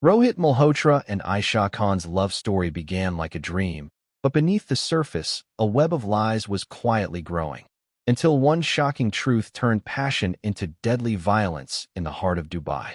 Rohit Malhotra and Aisha Khan's love story began like a dream, but beneath the surface, a web of lies was quietly growing, until one shocking truth turned passion into deadly violence in the heart of Dubai.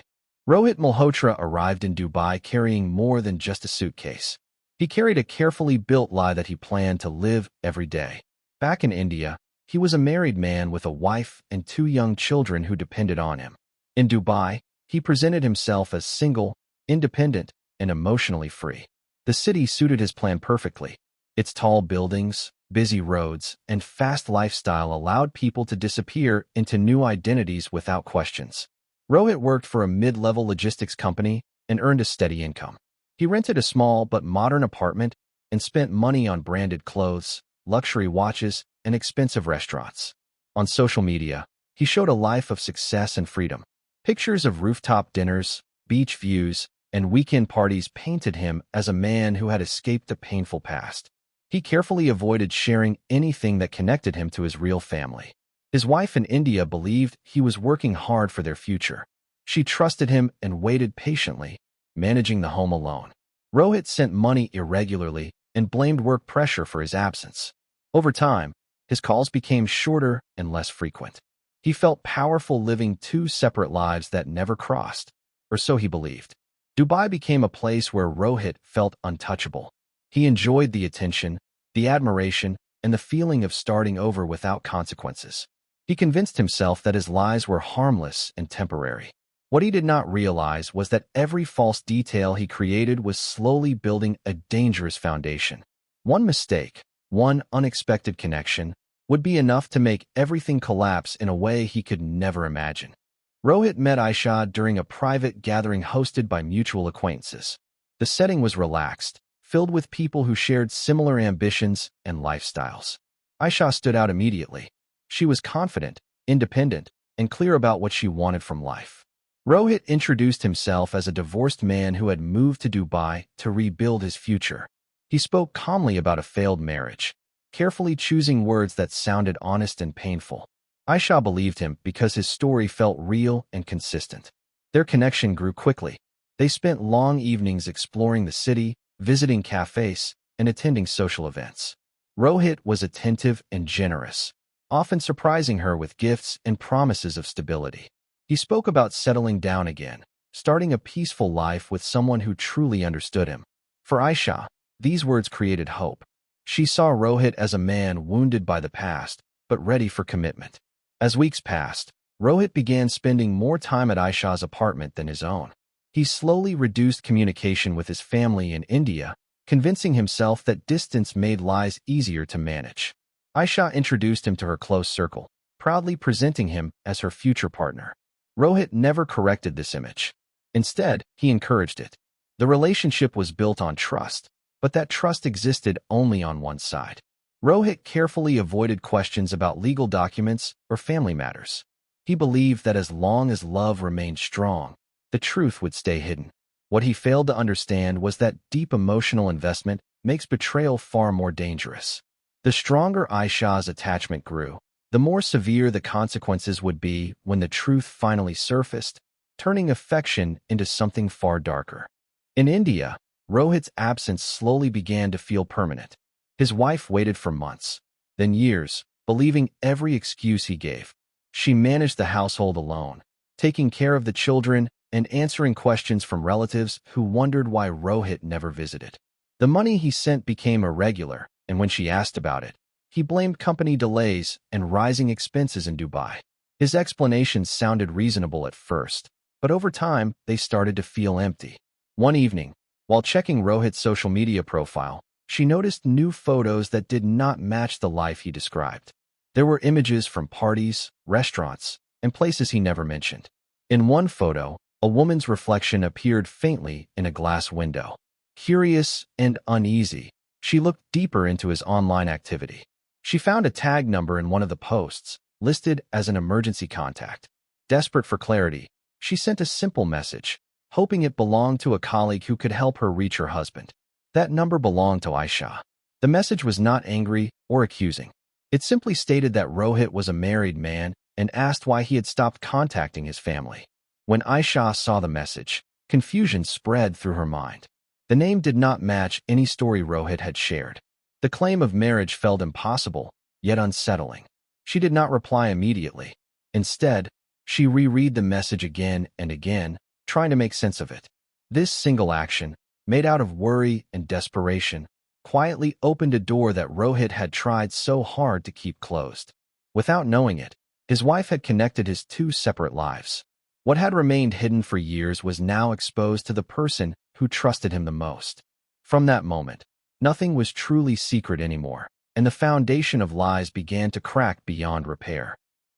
Rohit Malhotra arrived in Dubai carrying more than just a suitcase. He carried a carefully built lie that he planned to live every day. Back in India, he was a married man with a wife and two young children who depended on him. In Dubai, he presented himself as single, independent, and emotionally free. The city suited his plan perfectly. Its tall buildings, busy roads, and fast lifestyle allowed people to disappear into new identities without questions. Rohit worked for a mid-level logistics company and earned a steady income. He rented a small but modern apartment and spent money on branded clothes, luxury watches, and expensive restaurants. On social media, he showed a life of success and freedom. Pictures of rooftop dinners, beach views, and weekend parties painted him as a man who had escaped a painful past. He carefully avoided sharing anything that connected him to his real family. His wife in India believed he was working hard for their future. She trusted him and waited patiently, managing the home alone. Rohit sent money irregularly and blamed work pressure for his absence. Over time, his calls became shorter and less frequent. He felt powerful living two separate lives that never crossed, or so he believed. Dubai became a place where Rohit felt untouchable. He enjoyed the attention, the admiration, and the feeling of starting over without consequences. He convinced himself that his lies were harmless and temporary. What he did not realize was that every false detail he created was slowly building a dangerous foundation. One mistake, one unexpected connection, would be enough to make everything collapse in a way he could never imagine. Rohit met Aisha during a private gathering hosted by mutual acquaintances. The setting was relaxed, filled with people who shared similar ambitions and lifestyles. Aisha stood out immediately. She was confident, independent, and clear about what she wanted from life. Rohit introduced himself as a divorced man who had moved to Dubai to rebuild his future. He spoke calmly about a failed marriage, carefully choosing words that sounded honest and painful. Aisha believed him because his story felt real and consistent. Their connection grew quickly. They spent long evenings exploring the city, visiting cafes, and attending social events. Rohit was attentive and generous, often surprising her with gifts and promises of stability. He spoke about settling down again, starting a peaceful life with someone who truly understood him. For Aisha, these words created hope. She saw Rohit as a man wounded by the past, but ready for commitment. As weeks passed, Rohit began spending more time at Aisha's apartment than his own. He slowly reduced communication with his family in India, convincing himself that distance made lies easier to manage. Aisha introduced him to her close circle, proudly presenting him as her future partner. Rohit never corrected this image. Instead, he encouraged it. The relationship was built on trust, but that trust existed only on one side. Rohit carefully avoided questions about legal documents or family matters. He believed that as long as love remained strong, the truth would stay hidden. What he failed to understand was that deep emotional investment makes betrayal far more dangerous. The stronger Aisha's attachment grew, the more severe the consequences would be when the truth finally surfaced, turning affection into something far darker. In India, Rohit's absence slowly began to feel permanent. His wife waited for months, then years, believing every excuse he gave. She managed the household alone, taking care of the children and answering questions from relatives who wondered why Rohit never visited. The money he sent became irregular, and when she asked about it, he blamed company delays and rising expenses in Dubai. His explanations sounded reasonable at first, but over time, they started to feel empty. One evening, while checking Rohit's social media profile, she noticed new photos that did not match the life he described. There were images from parties, restaurants, and places he never mentioned. In one photo, a woman's reflection appeared faintly in a glass window. Curious and uneasy, she looked deeper into his online activity. She found a tag number in one of the posts, listed as an emergency contact. Desperate for clarity, she sent a simple message, hoping it belonged to a colleague who could help her reach her husband. That number belonged to Aisha. The message was not angry or accusing. It simply stated that Rohit was a married man and asked why he had stopped contacting his family. When Aisha saw the message, Confusion spread through her mind. The name did not match any story Rohit had shared. The claim of marriage felt impossible, yet unsettling. She did not reply immediately. Instead, she reread the message again and again, trying to make sense of it. This single action, made out of worry and desperation, quietly opened a door that Rohit had tried so hard to keep closed. Without knowing it, his wife had connected his two separate lives. What had remained hidden for years was now exposed to the person who trusted him the most. From that moment, nothing was truly secret anymore, and the foundation of lies began to crack beyond repair.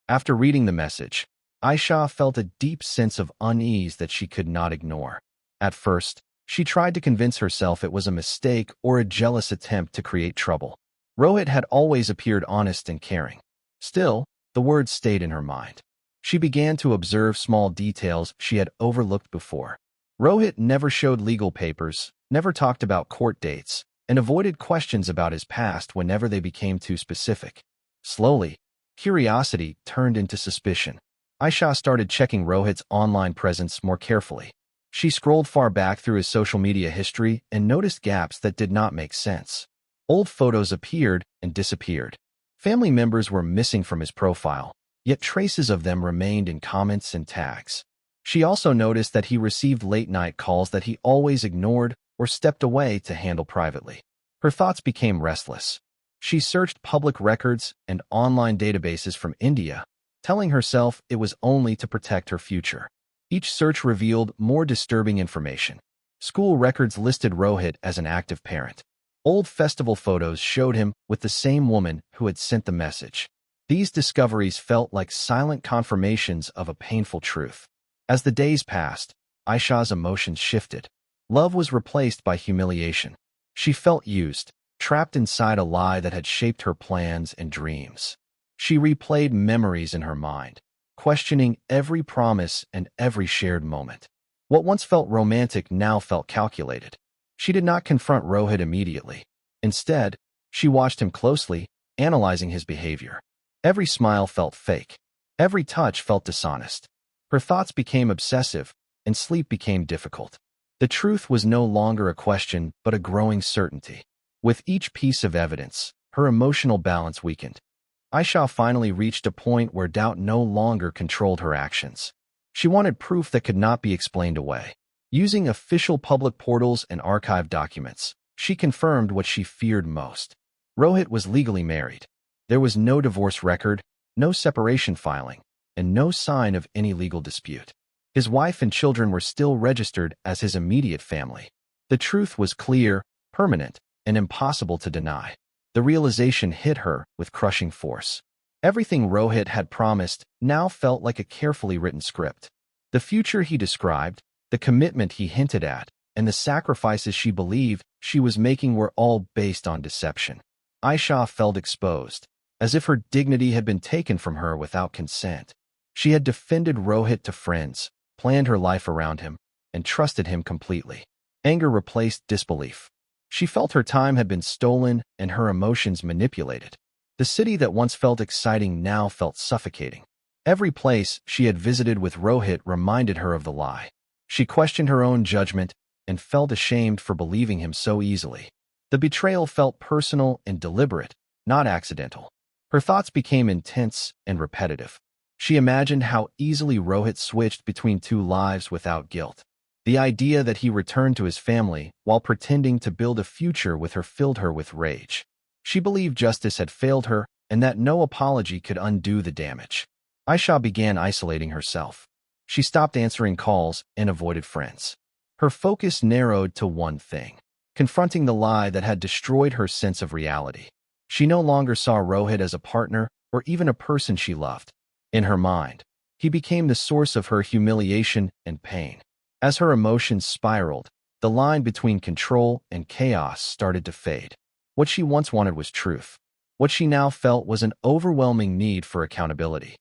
After reading the message, Aisha felt a deep sense of unease that she could not ignore. At first, she tried to convince herself it was a mistake or a jealous attempt to create trouble. Rohit had always appeared honest and caring. Still, the words stayed in her mind. She began to observe small details she had overlooked before. Rohit never showed legal papers, never talked about court dates, and avoided questions about his past whenever they became too specific. Slowly, curiosity turned into suspicion. Aisha started checking Rohit's online presence more carefully. She scrolled far back through his social media history and noticed gaps that did not make sense. Old photos appeared and disappeared. Family members were missing from his profile, yet traces of them remained in comments and tags. She also noticed that he received late-night calls that he always ignored or stepped away to handle privately. Her thoughts became restless. She searched public records and online databases from India, telling herself it was only to protect her future. Each search revealed more disturbing information. School records listed Rohit as an active parent. Old festival photos showed him with the same woman who had sent the message. These discoveries felt like silent confirmations of a painful truth. As the days passed, Aisha's emotions shifted. Love was replaced by humiliation. She felt used, trapped inside a lie that had shaped her plans and dreams. She replayed memories in her mind, questioning every promise and every shared moment. What once felt romantic now felt calculated. She did not confront Rohit immediately. Instead, she watched him closely, analyzing his behavior. Every smile felt fake. Every touch felt dishonest. Her thoughts became obsessive, and sleep became difficult. The truth was no longer a question, but a growing certainty. With each piece of evidence, her emotional balance weakened. Aisha finally reached a point where doubt no longer controlled her actions. She wanted proof that could not be explained away. Using official public portals and archived documents, she confirmed what she feared most. Rohit was legally married. There was no divorce record, no separation filing, and no sign of any legal dispute. His wife and children were still registered as his immediate family. The truth was clear, permanent, and impossible to deny. The realization hit her with crushing force. Everything Rohit had promised now felt like a carefully written script. The future he described, the commitment he hinted at, and the sacrifices she believed she was making were all based on deception. Aisha felt exposed, as if her dignity had been taken from her without consent. She had defended Rohit to friends, planned her life around him, and trusted him completely. Anger replaced disbelief. She felt her time had been stolen and her emotions manipulated. The city that once felt exciting now felt suffocating. Every place she had visited with Rohit reminded her of the lie. She questioned her own judgment and felt ashamed for believing him so easily. The betrayal felt personal and deliberate, not accidental. Her thoughts became intense and repetitive. She imagined how easily Rohit switched between two lives without guilt. The idea that he returned to his family while pretending to build a future with her filled her with rage. She believed justice had failed her and that no apology could undo the damage. Aisha began isolating herself. She stopped answering calls and avoided friends. Her focus narrowed to one thing, confronting the lie that had destroyed her sense of reality. She no longer saw Rohit as a partner or even a person she loved. In her mind, he became the source of her humiliation and pain. As her emotions spiraled, the line between control and chaos started to fade. What she once wanted was truth. What she now felt was an overwhelming need for accountability.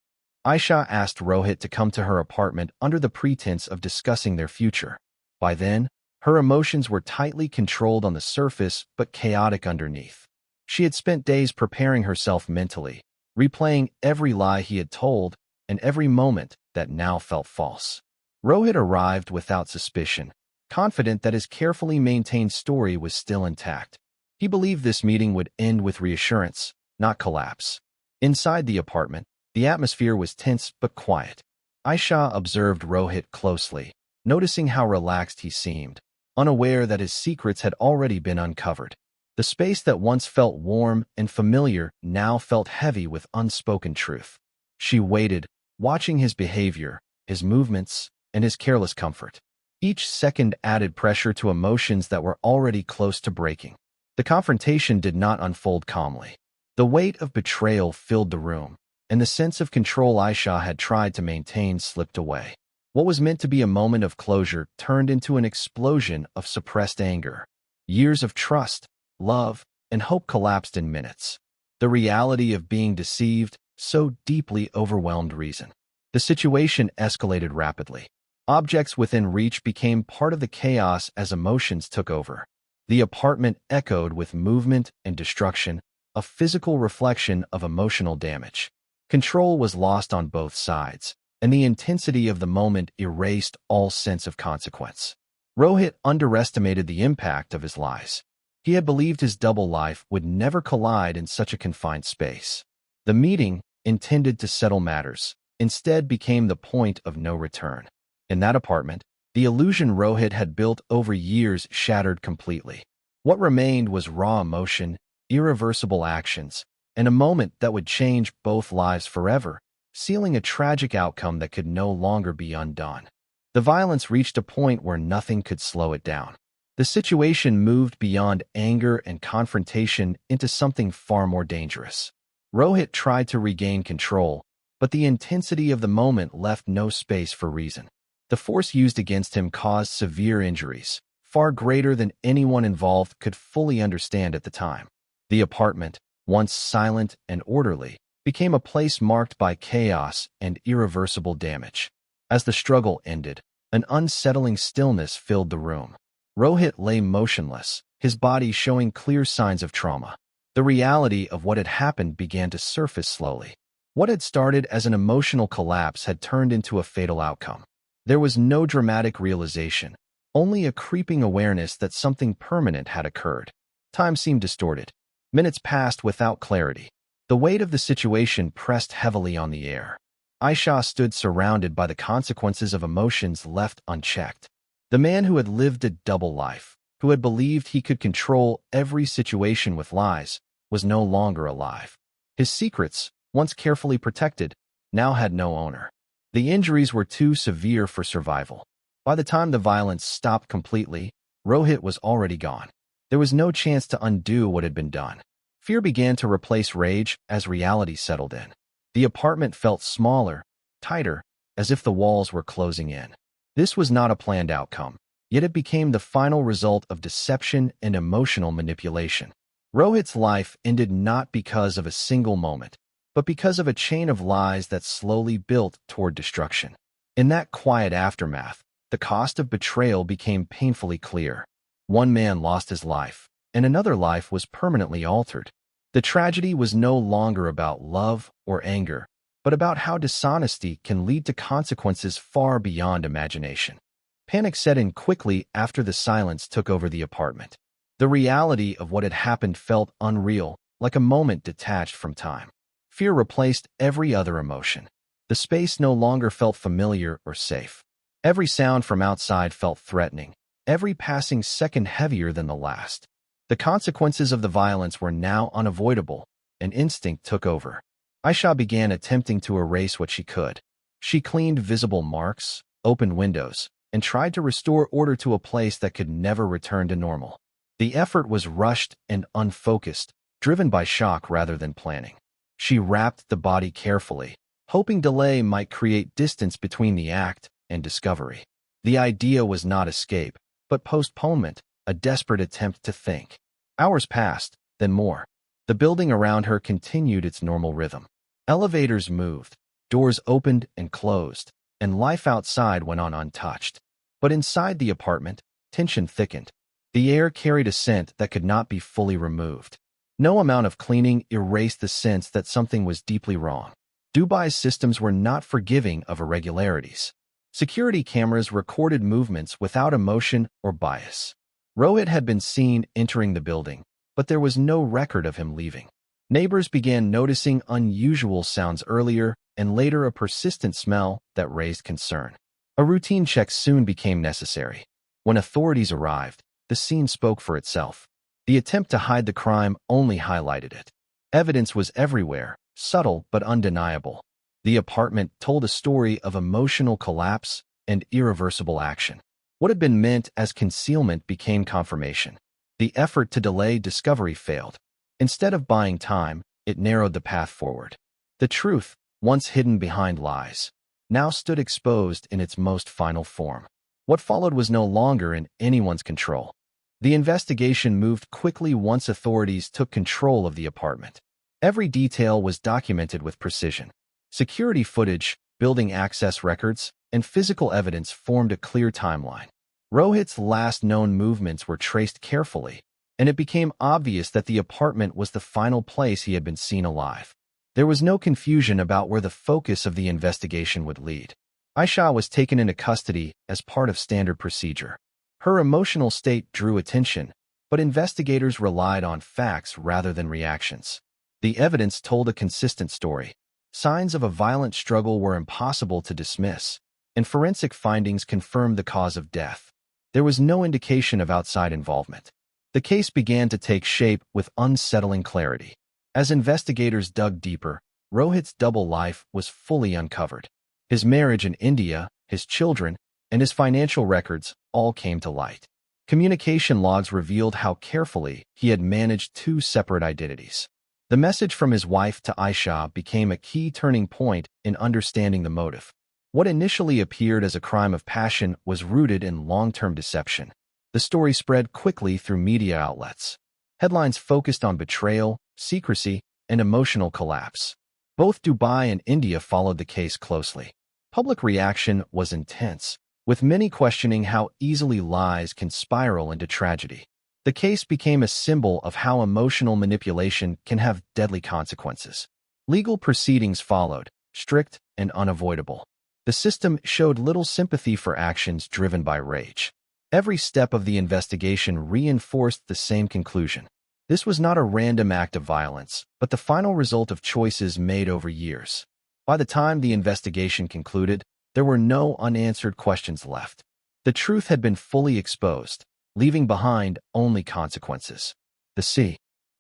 Aisha asked Rohit to come to her apartment under the pretense of discussing their future. By then, her emotions were tightly controlled on the surface but chaotic underneath. She had spent days preparing herself mentally, replaying every lie he had told and every moment that now felt false. Rohit arrived without suspicion, confident that his carefully maintained story was still intact. He believed this meeting would end with reassurance, not collapse. Inside the apartment, the atmosphere was tense but quiet. Aisha observed Rohit closely, noticing how relaxed he seemed, unaware that his secrets had already been uncovered. The space that once felt warm and familiar now felt heavy with unspoken truth. She waited, watching his behavior, his movements, and his careless comfort. Each second added pressure to emotions that were already close to breaking. The confrontation did not unfold calmly. The weight of betrayal filled the room, and the sense of control Aisha had tried to maintain slipped away. What was meant to be a moment of closure turned into an explosion of suppressed anger. Years of trust, love, and hope collapsed in minutes. The reality of being deceived so deeply overwhelmed reason. The situation escalated rapidly. Objects within reach became part of the chaos as emotions took over. The apartment echoed with movement and destruction, a physical reflection of emotional damage. Control was lost on both sides, and the intensity of the moment erased all sense of consequence. Rohit underestimated the impact of his lies. He had believed his double life would never collide in such a confined space. The meeting, intended to settle matters, instead became the point of no return. In that apartment, the illusion Rohit had built over years shattered completely. What remained was raw emotion, irreversible actions, and a moment that would change both lives forever, sealing a tragic outcome that could no longer be undone. The violence reached a point where nothing could slow it down. The situation moved beyond anger and confrontation into something far more dangerous. Rohit tried to regain control, but the intensity of the moment left no space for reason. The force used against him caused severe injuries, far greater than anyone involved could fully understand at the time. The apartment, once silent and orderly, became a place marked by chaos and irreversible damage. As the struggle ended, an unsettling stillness filled the room. Rohit lay motionless, his body showing clear signs of trauma. The reality of what had happened began to surface slowly. What had started as an emotional collapse had turned into a fatal outcome. There was no dramatic realization, only a creeping awareness that something permanent had occurred. Time seemed distorted. Minutes passed without clarity. The weight of the situation pressed heavily on the air. Aisha stood surrounded by the consequences of emotions left unchecked. The man who had lived a double life, who had believed he could control every situation with lies, was no longer alive. His secrets, once carefully protected, now had no owner. The injuries were too severe for survival. By the time the violence stopped completely, Rohit was already gone. There was no chance to undo what had been done. Fear began to replace rage as reality settled in. The apartment felt smaller, tighter, as if the walls were closing in. This was not a planned outcome, yet it became the final result of deception and emotional manipulation. Rohit's life ended not because of a single moment, but because of a chain of lies that slowly built toward destruction. In that quiet aftermath, the cost of betrayal became painfully clear. One man lost his life, and another life was permanently altered. The tragedy was no longer about love or anger, but about how dishonesty can lead to consequences far beyond imagination. Panic set in quickly after the silence took over the apartment. The reality of what had happened felt unreal, like a moment detached from time. Fear replaced every other emotion. The space no longer felt familiar or safe. Every sound from outside felt threatening, every passing second heavier than the last. The consequences of the violence were now unavoidable, and instinct took over. Aisha began attempting to erase what she could. She cleaned visible marks, opened windows, and tried to restore order to a place that could never return to normal. The effort was rushed and unfocused, driven by shock rather than planning. She wrapped the body carefully, hoping delay might create distance between the act and discovery. The idea was not escape, but postponement, a desperate attempt to think. Hours passed, then more. The building around her continued its normal rhythm. Elevators moved, doors opened and closed, and life outside went on untouched. But inside the apartment, tension thickened. The air carried a scent that could not be fully removed. No amount of cleaning erased the sense that something was deeply wrong. Dubai's systems were not forgiving of irregularities. Security cameras recorded movements without emotion or bias. Rohit had been seen entering the building, but there was no record of him leaving. Neighbors began noticing unusual sounds earlier and later a persistent smell that raised concern. A routine check soon became necessary. When authorities arrived, the scene spoke for itself. The attempt to hide the crime only highlighted it. Evidence was everywhere, subtle but undeniable. The apartment told a story of emotional collapse and irreversible action. What had been meant as concealment became confirmation. The effort to delay discovery failed. Instead of buying time, it narrowed the path forward. The truth, once hidden behind lies, now stood exposed in its most final form. What followed was no longer in anyone's control. The investigation moved quickly once authorities took control of the apartment. Every detail was documented with precision. Security footage, building access records, and physical evidence formed a clear timeline. Rohit's last known movements were traced carefully, and it became obvious that the apartment was the final place he had been seen alive. There was no confusion about where the focus of the investigation would lead. Aisha was taken into custody as part of standard procedure. Her emotional state drew attention, but investigators relied on facts rather than reactions. The evidence told a consistent story. Signs of a violent struggle were impossible to dismiss, and forensic findings confirmed the cause of death. There was no indication of outside involvement. The case began to take shape with unsettling clarity. As investigators dug deeper, Rohit's double life was fully uncovered. His marriage in India, his children, and his financial records all came to light. Communication logs revealed how carefully he had managed two separate identities. The message from his wife to Aisha became a key turning point in understanding the motive. What initially appeared as a crime of passion was rooted in long-term deception. The story spread quickly through media outlets. Headlines focused on betrayal, secrecy, and emotional collapse. Both Dubai and India followed the case closely. Public reaction was intense, with many questioning how easily lies can spiral into tragedy. The case became a symbol of how emotional manipulation can have deadly consequences. Legal proceedings followed, strict and unavoidable. The system showed little sympathy for actions driven by rage. Every step of the investigation reinforced the same conclusion. This was not a random act of violence, but the final result of choices made over years. By the time the investigation concluded, there were no unanswered questions left. The truth had been fully exposed, leaving behind only consequences. The C.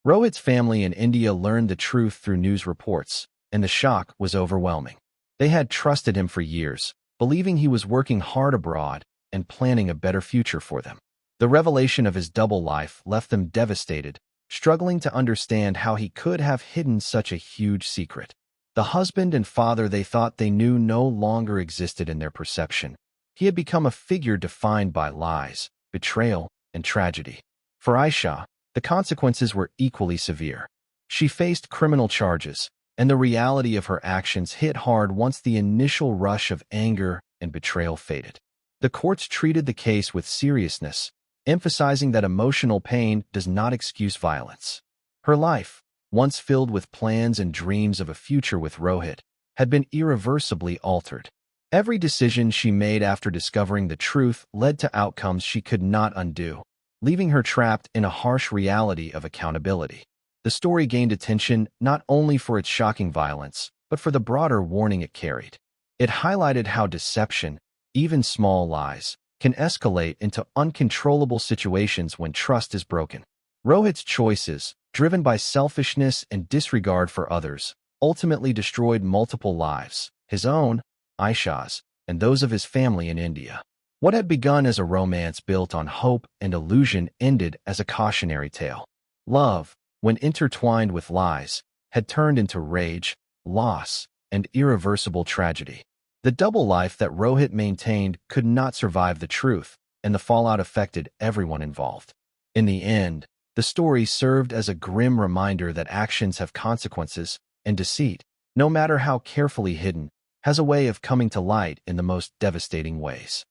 Rohit's family in India learned the truth through news reports, and the shock was overwhelming. They had trusted him for years, believing he was working hard abroad and planning a better future for them. The revelation of his double life left them devastated, struggling to understand how he could have hidden such a huge secret. The husband and father they thought they knew no longer existed in their perception. He had become a figure defined by lies, betrayal, and tragedy. For Aisha, the consequences were equally severe. She faced criminal charges, and the reality of her actions hit hard once the initial rush of anger and betrayal faded. The courts treated the case with seriousness, emphasizing that emotional pain does not excuse violence. Her life, once filled with plans and dreams of a future with Rohit, had been irreversibly altered. Every decision she made after discovering the truth led to outcomes she could not undo, leaving her trapped in a harsh reality of accountability. The story gained attention not only for its shocking violence, but for the broader warning it carried. It highlighted how deception, even small lies, can escalate into uncontrollable situations when trust is broken. Rohit's choices, driven by selfishness and disregard for others, ultimately destroyed multiple lives, his own, Aisha's, and those of his family in India. What had begun as a romance built on hope and illusion ended as a cautionary tale. Love, when intertwined with lies, had turned into rage, loss, and irreversible tragedy. The double life that Rohit maintained could not survive the truth, and the fallout affected everyone involved. In the end, the story served as a grim reminder that actions have consequences, and deceit, no matter how carefully hidden, has a way of coming to light in the most devastating ways.